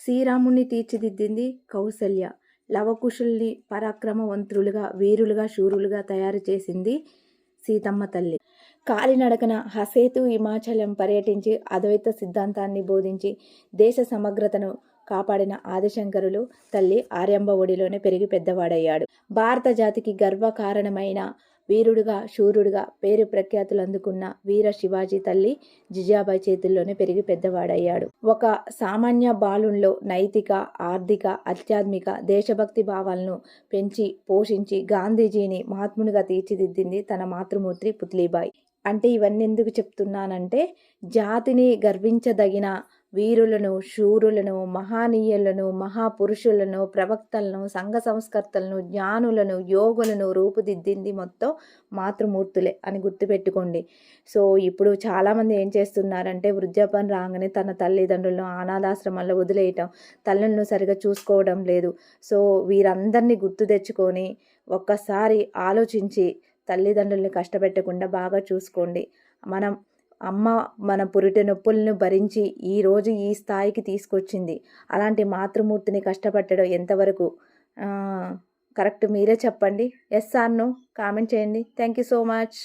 శ్రీరాముణ్ణి తీర్చిదిద్దింది కౌసల్య. లవకుశుల్ని పరాక్రమవంతులుగా, వీరులుగా, శూరులుగా తయారు చేసింది సీతమ్మ తల్లి. కాలినడకన హసేతు హిమాచలం పర్యటించి అద్వైత సిద్ధాంతాన్ని బోధించి దేశ సమగ్రతను కాపాడిన ఆదిశంకరులు తల్లి ఆర్యాంబ ఒడిలోనే పెరిగి పెద్దవాడయ్యాడు. భారత జాతికి గర్వకారణమైన వీరుడుగా, శూరుడుగా పేరు ప్రఖ్యాతులు అందుకున్న వీర శివాజీ తల్లి జిజాబాయి చేతుల్లోనే పెరిగి పెద్దవాడయ్యాడు. ఒక సామాన్య బాలుల్లో నైతిక, ఆర్థిక, ఆధ్యాత్మిక, దేశభక్తి భావాలను పెంచి పోషించి గాంధీజీని మహాత్మునిగా తీర్చిదిద్దింది తన మాతృమూర్తి పుత్లీబాయి. అంటే ఇవన్నీ ఎందుకు చెప్తున్నానంటే, జాతిని గర్వించదగిన వీరులను, శూరులను, మహానీయులను, మహాపురుషులను, ప్రవక్తలను, సంఘ సంస్కర్తలను, జ్ఞానులను, యోగులను రూపుదిద్దింది మొత్తం మాతృమూర్తులే అని గుర్తుపెట్టుకోండి. సో ఇప్పుడు చాలామంది ఏం చేస్తున్నారంటే, వృద్ధాప్యం రాగానే తన తల్లిదండ్రులను అనాథాశ్రమాల్లో వదిలేయటం, తల్లులను సరిగా చూసుకోవడం లేదు. సో వీరందరినీ గుర్తు తెచ్చుకొని ఒక్కసారి ఆలోచించి తల్లిదండ్రుల్ని కష్టపెట్టకుండా బాగా చూసుకోండి. అమ్మ మన పురిటి నొప్పులను భరించి ఈరోజు ఈ స్థాయికి తీసుకొచ్చింది. అలాంటి మాతృమూర్తిని కష్టపట్టడం ఎంతవరకు కరెక్ట్, మీరే చెప్పండి. ఎస్ ఆర్ నో కామెంట్ చేయండి. Thank you so much.